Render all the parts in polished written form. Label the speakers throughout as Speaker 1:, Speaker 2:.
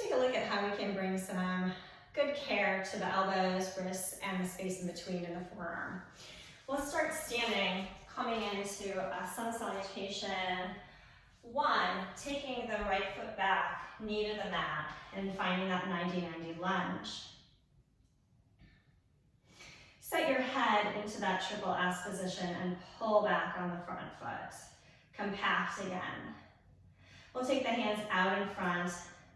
Speaker 1: take a look at how we can bring some good care to the elbows, wrists, and the space in between in the forearm. Let's start standing, coming into a sun salutation. One, taking the right foot back, knee to the mat, and finding that 90-90 lunge. Set your head into that triple S position and pull back on the front foot. Compact again. We'll take the hands out in front,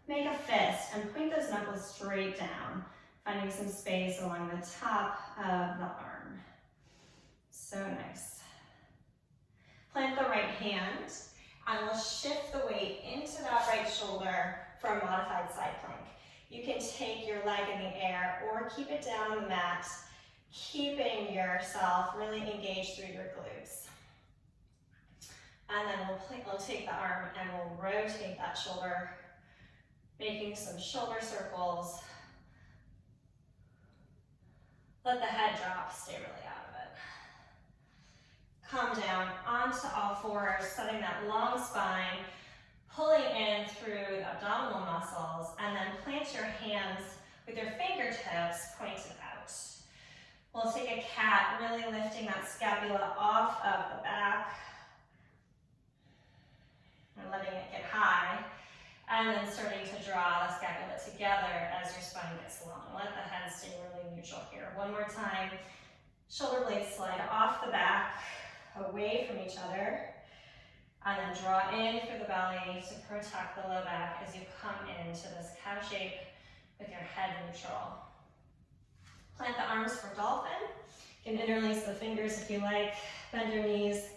Speaker 1: make a fist, and point those knuckles straight down, finding some space along the top of the arm. So nice. Plant the right hand, and we'll shift the weight into that right shoulder for a modified side plank. You can take your leg in the air or keep it down on the mat, keeping yourself really engaged through your glutes. And then we'll take the arm and we'll rotate that shoulder, making some shoulder circles. Let the head drop, stay really out of it. Come down onto all fours, setting that long spine, pulling in through the abdominal muscles, and then plant your hands with your fingertips pointed out. We'll take a cat, really lifting that scapula off of the back and letting it get high, and then starting to draw the scapula together as your spine gets long. Let the head stay really neutral here. One more time. Shoulder blades slide off the back, away from each other, and then draw in through the belly to protect the low back as you come into this cow shape with your head neutral. Plant the arms for dolphin. You can interlace the fingers if you like. Bend your knees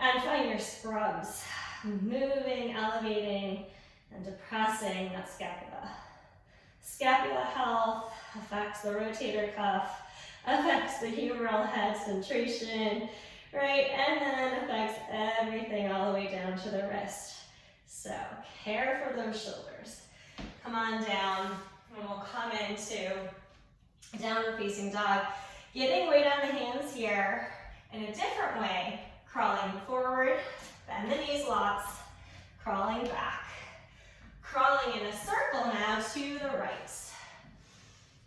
Speaker 1: and find your scrubs. Moving, elevating, and depressing that scapula. Scapula health affects the rotator cuff, affects the humeral head centration, right? And then affects everything all the way down to the wrist. So care for those shoulders. Come on down, and we'll come into downward facing dog. Getting weight on the hands here in a different way. Crawling forward, bend the knees lots, crawling back. Crawling in a circle now to the right.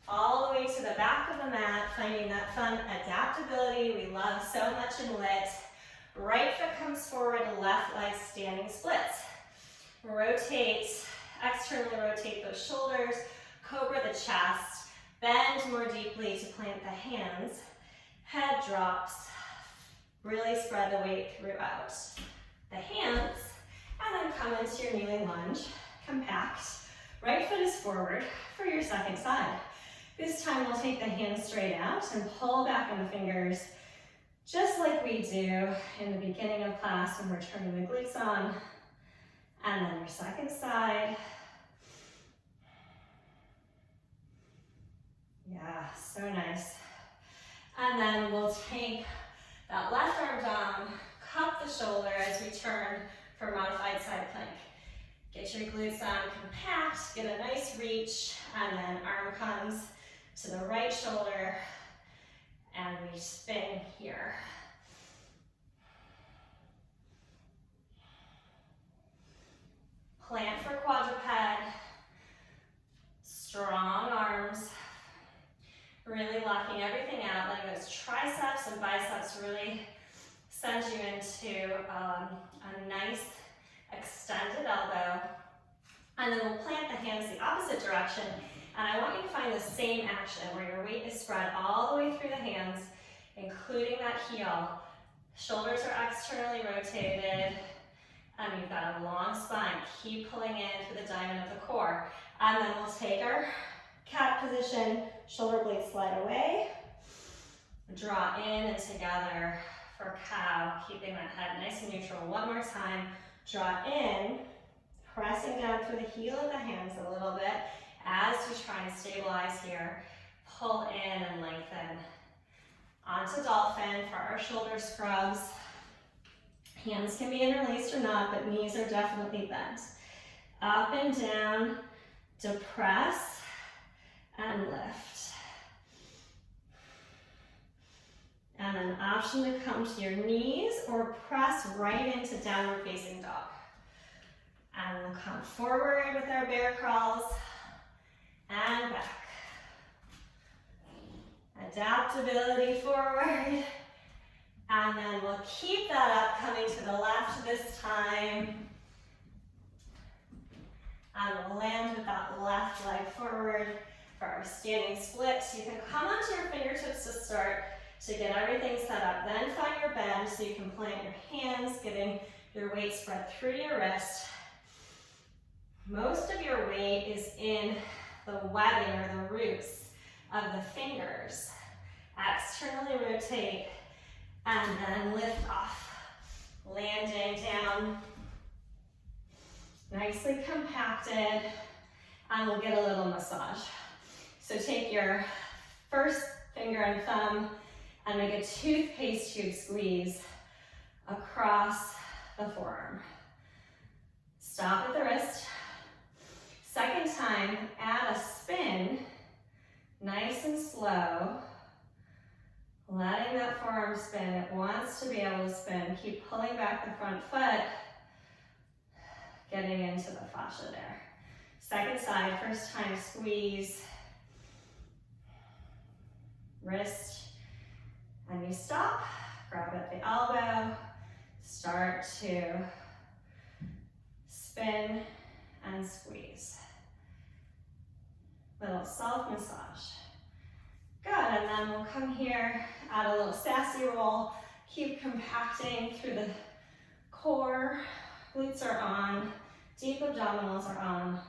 Speaker 1: All the way to the back of the mat, finding that fun adaptability we love so much in lit. Right foot comes forward, left leg standing splits. Rotate, externally rotate those shoulders, cobra the chest, bend more deeply to plant the hands, head drops, really spread the weight throughout the hands, and then come into your kneeling lunge, compact. Right foot is forward for your second side. This time we'll take the hands straight out and pull back on the fingers, just like we do in the beginning of class when we're turning the glutes on. And then your second side. Yeah, so nice. And then we'll take that left arm down, cup the shoulder as we turn for modified side plank. Get your glutes on compact, get a nice reach, and then arm comes to the right shoulder, and we spin here. Plant for quadruped, strong arms, really locking everything out, letting those triceps and biceps really send you into a nice extended elbow. And then we'll plant the hands the opposite direction. And I want you to find the same action where your weight is spread all the way through the hands, including that heel. Shoulders are externally rotated, and you've got a long spine. Keep pulling in through the diamond of the core. And then we'll take our cat position, shoulder blades slide away, draw in and together for cow, keeping that head nice and neutral. One more time, draw in, pressing down through the heel of the hands a little bit as you try and stabilize here. Pull in and lengthen. Onto dolphin for our shoulder scrubs. Hands can be interlaced or not, but knees are definitely bent. Up and down, depress and lift. And an option to come to your knees or press right into downward facing dog. And we'll come forward with our bear crawls, and back. Adaptability forward. And then we'll keep that up, coming to the left this time. And we'll land with that left leg forward for our standing split. So you can come onto your fingertips to start to get everything set up. Then find your bend so you can plant your hands, getting your weight spread through your wrist. Most of your weight is in the webbing or the roots of the fingers. Externally rotate and then lift off. Landing down, nicely compacted, and we'll get a little massage. So take your first finger and thumb and make a toothpaste tube squeeze across the forearm. Stop at the wrist. Second time, add a spin, nice and slow. Letting that forearm spin. It wants to be able to spin. Keep pulling back the front foot, getting into the fascia there. Second side, first time squeeze, wrist, and you stop, grab at the elbow, start to spin and squeeze. Little self-massage. Good, and then we'll come here, add a little sassy roll, keep compacting through the core, glutes are on, deep abdominals are on,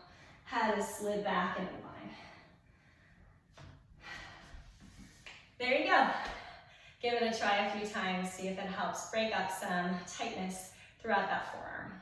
Speaker 1: head is slid back and in line. There you go. Give it a try a few times, see if it helps break up some tightness throughout that forearm.